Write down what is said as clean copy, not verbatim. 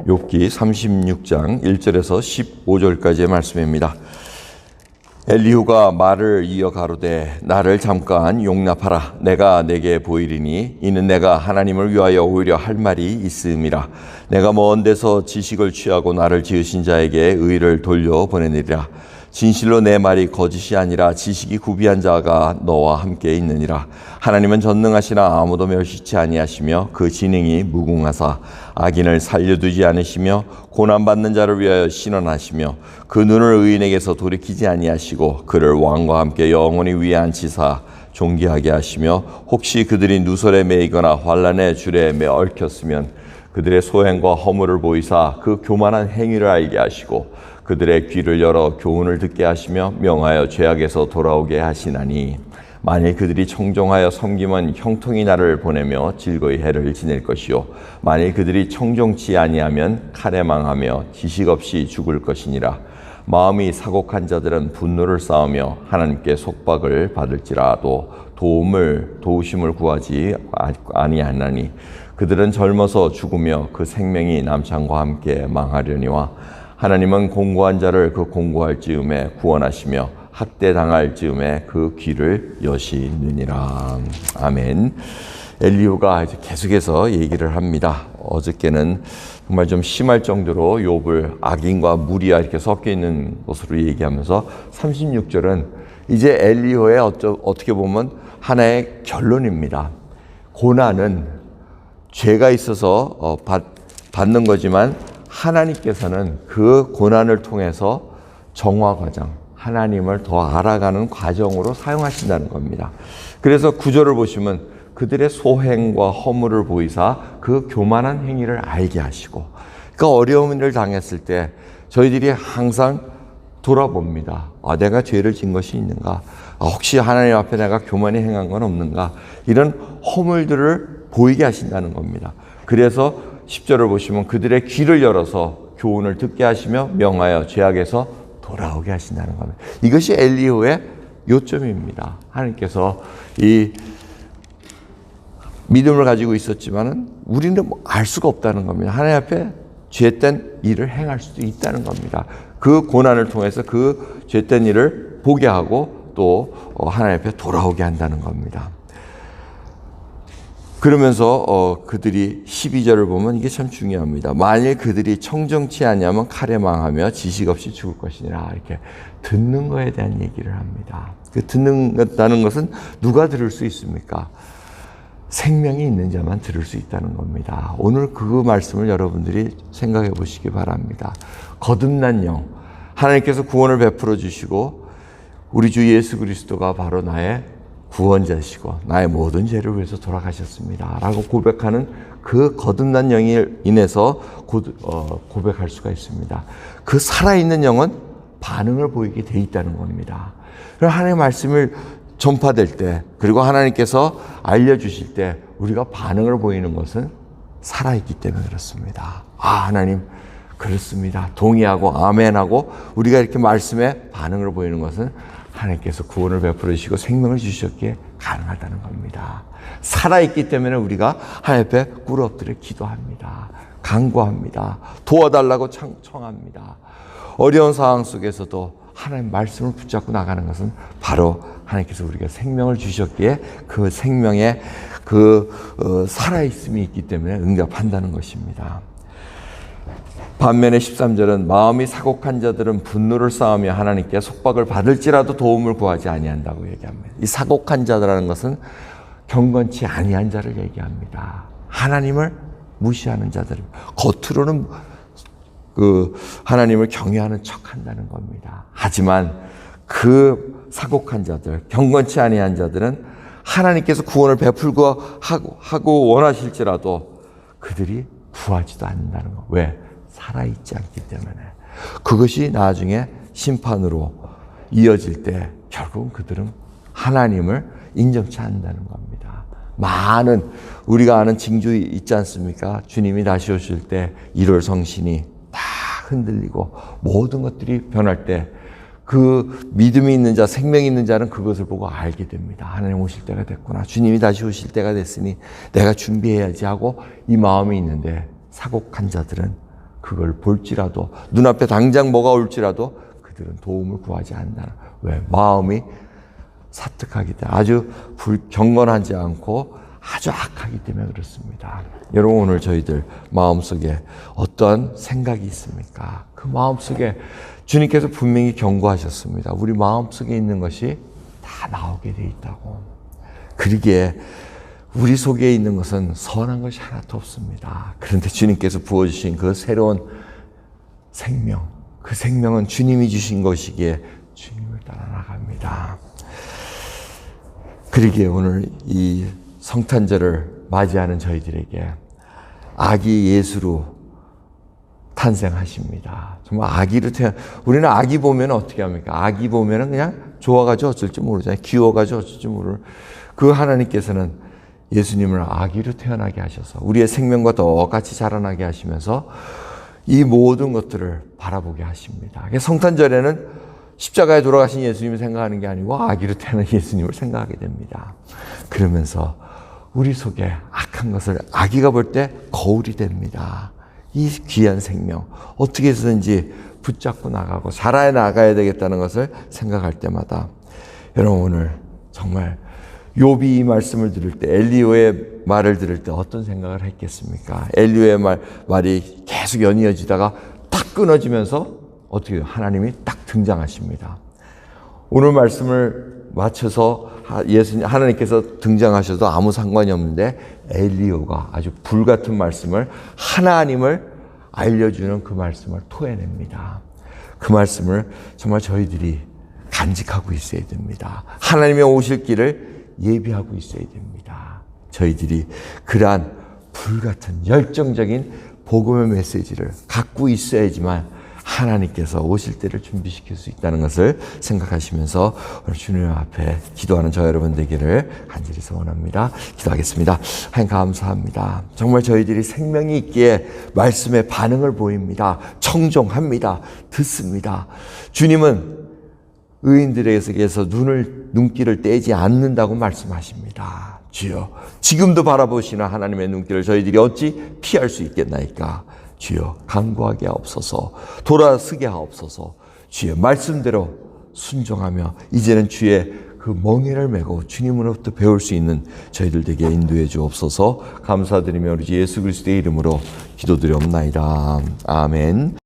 욥기 36장 1절에서 15절까지의 말씀입니다. 엘리후가 말을 이어 가로되 나를 잠깐 용납하라. 내가 내게 보이리니 이는 내가 하나님을 위하여 오히려 할 말이 있음이라. 내가 먼 데서 지식을 취하고 나를 지으신 자에게 의를 돌려보내니라. 진실로 내 말이 거짓이 아니라 지식이 구비한 자가 너와 함께 있느니라. 하나님은 전능하시나 아무도 멸시치 아니하시며 그 지능이 무궁하사 악인을 살려두지 않으시며 고난받는 자를 위하여 신원하시며 그 눈을 의인에게서 돌이키지 아니하시고 그를 왕과 함께 영원히 위에 앉히사 존귀하게 하시며 혹시 그들이 누설에 매이거나 환난의 줄에 매 얽혔으면 그들의 소행과 허물을 보이사 그 교만한 행위를 알게 하시고 그들의 귀를 열어 교훈을 듣게 하시며 명하여 죄악에서 돌아오게 하시나니 만일 그들이 청종하여 섬기면 형통이 나를 보내며 즐거이 해를 지낼 것이요 만일 그들이 청종치 아니하면 칼에 망하며 지식 없이 죽을 것이니라. 마음이 사곡한 자들은 분노를 쌓으며 하나님께 속박을 받을지라도 도우심을 구하지 아니하나니 그들은 젊어서 죽으며 그 생명이 남창과 함께 망하려니와 하나님은 공고한 자를 그 공고할 즈음에 구원하시며 학대당할 즈음에 그 귀를 여시느니라. 아멘. 엘리후가 계속해서 얘기를 합니다. 어저께는 정말 좀 심할 정도로 욥을 악인과 무리와 이렇게 섞여 있는 것으로 얘기하면서 36절은 이제 엘리후의 어떻게 보면 하나의 결론입니다. 고난은 죄가 있어서 받는 거지만 하나님께서는 그 고난을 통해서 정화 과정, 하나님을 더 알아가는 과정으로 사용하신다는 겁니다. 그래서 9절을 보시면 그들의 소행과 허물을 보이사 그 교만한 행위를 알게 하시고, 그러니까 어려운 일을 당했을 때 저희들이 항상 돌아봅니다. 내가 죄를 진 것이 있는가? 혹시 하나님 앞에 내가 교만히 행한 건 없는가? 이런 허물들을 보이게 하신다는 겁니다. 그래서 10절을 보시면 그들의 귀를 열어서 교훈을 듣게 하시며 명하여 죄악에서 돌아오게 하신다는 겁니다. 이것이 엘리후의 요점입니다. 하나님께서 이 믿음을 가지고 있었지만은 우리는 알 수가 없다는 겁니다. 하나님 앞에 죄된 일을 행할 수도 있다는 겁니다. 그 고난을 통해서 그 죄된 일을 보게 하고 또 하나님 앞에 돌아오게 한다는 겁니다. 그러면서 그들이 12절을 보면 이게 참 중요합니다. 만일 그들이 청정치 아니하면 칼에 망하며 지식 없이 죽을 것이니라. 이렇게 듣는 거에 대한 얘기를 합니다. 그 듣는다는 것은 누가 들을 수 있습니까? 생명이 있는 자만 들을 수 있다는 겁니다. 오늘 그 말씀을 여러분들이 생각해 보시기 바랍니다. 거듭난 영, 하나님께서 구원을 베풀어 주시고 우리 주 예수 그리스도가 바로 나의 구원자시고 나의 모든 죄를 위해서 돌아가셨습니다 라고 고백하는 그 거듭난 영에 인해서 고백할 수가 있습니다. 그 살아있는 영은 반응을 보이게 돼 있다는 겁니다. 하나님의 말씀을 전파될 때 그리고 하나님께서 알려주실 때 우리가 반응을 보이는 것은 살아있기 때문에 그렇습니다. 하나님 그렇습니다. 동의하고 아멘하고 우리가 이렇게 말씀에 반응을 보이는 것은 하나님께서 구원을 베풀어 주시고 생명을 주셨기에 가능하다는 겁니다. 살아있기 때문에 우리가 하나님 앞에 꿇어 엎드려 기도합니다. 간구합니다. 도와달라고 청합니다. 어려운 상황 속에서도 하나님 말씀을 붙잡고 나가는 것은 바로 하나님께서 우리가 생명을 주셨기에 그 생명에 살아있음이 있기 때문에 응답한다는 것입니다. 반면에 13절은 마음이 사곡한 자들은 분노를 쌓으며 하나님께 속박을 받을지라도 도움을 구하지 아니한다고 얘기합니다. 이 사곡한 자들라는 것은 경건치 아니한 자를 얘기합니다. 하나님을 무시하는 자들, 겉으로는 하나님을 경외하는 척한다는 겁니다. 하지만 그 사곡한 자들, 경건치 아니한 자들은 하나님께서 구원을 베풀고 하고 원하실지라도 그들이 구하지도 않는다는 거. 왜? 살아있지 않기 때문에. 그것이 나중에 심판으로 이어질 때 결국은 그들은 하나님을 인정치 않는다는 겁니다. 많은 우리가 아는 징조 있지 않습니까? 주님이 다시 오실 때 1월 성신이 다 흔들리고 모든 것들이 변할 때 그 믿음이 있는 자, 생명이 있는 자는 그것을 보고 알게 됩니다. 하나님 오실 때가 됐구나. 주님이 다시 오실 때가 됐으니 내가 준비해야지 하고 이 마음이 있는데 사곡한 자들은 그걸 볼지라도 눈앞에 당장 뭐가 올지라도 그들은 도움을 구하지 않는다. 왜? 마음이 사특하기 때문에 아주 경건하지 않고 아주 악하기 때문에 그렇습니다. 여러분 오늘 저희들 마음속에 어떠한 생각이 있습니까? 그 마음속에 주님께서 분명히 경고하셨습니다. 우리 마음속에 있는 것이 다 나오게 돼 있다고. 그러기에 우리 속에 있는 것은 선한 것이 하나도 없습니다. 그런데 주님께서 부어주신 그 새로운 생명, 그 생명은 주님이 주신 것이기에 주님을 따라 나갑니다. 그러기에 오늘 이 성탄절을 맞이하는 저희들에게 아기 예수로 탄생하십니다. 정말 아기로 우리는 아기 보면 어떻게 합니까? 아기 보면 그냥 좋아가지고 어쩔 줄 모르잖아요. 귀여워가지고 어쩔 줄 모르는 그 하나님께서는 예수님을 아기로 태어나게 하셔서 우리의 생명과 똑같이 자라나게 하시면서 이 모든 것들을 바라보게 하십니다. 성탄절에는 십자가에 돌아가신 예수님을 생각하는 게 아니고 아기로 태어난 예수님을 생각하게 됩니다. 그러면서 우리 속에 악한 것을 아기가 볼 때 거울이 됩니다. 이 귀한 생명 어떻게 해서든지 붙잡고 나가고 자라에 나가야 되겠다는 것을 생각할 때마다 여러분 오늘 정말 욥이 이 말씀을 들을 때 엘리후의 말을 들을 때 어떤 생각을 했겠습니까? 엘리후의 말이 계속 연이어지다가 딱 끊어지면서 어떻게 해요? 하나님이 딱 등장하십니다. 오늘 말씀을 맞춰서 하나님께서 등장하셔도 아무 상관이 없는데 엘리후가 아주 불같은 말씀을 하나님을 알려주는 그 말씀을 토해냅니다. 그 말씀을 정말 저희들이 간직하고 있어야 됩니다. 하나님의 오실 길을 예비하고 있어야 됩니다. 저희들이 그러한 불같은 열정적인 복음의 메시지를 갖고 있어야지만 하나님께서 오실 때를 준비시킬 수 있다는 것을 생각하시면서 오늘 주님 앞에 기도하는 저 여러분 되기를 간절히 소원합니다. 기도하겠습니다. 하나님 감사합니다. 정말 저희들이 생명이 있기에 말씀에 반응을 보입니다. 청종합니다. 듣습니다. 주님은 의인들에게서 눈길을 떼지 않는다고 말씀하십니다. 주여, 지금도 바라보시는 하나님의 눈길을 저희들이 어찌 피할 수 있겠나이까? 주여, 간구하게 하옵소서, 돌아서게 하옵소서. 주여, 말씀대로 순종하며 이제는 주의 그 멍에를 메고 주님으로부터 배울 수 있는 저희들 되게 인도해 주옵소서. 감사드리며 우리 예수 그리스도의 이름으로 기도드리옵나이다. 아멘.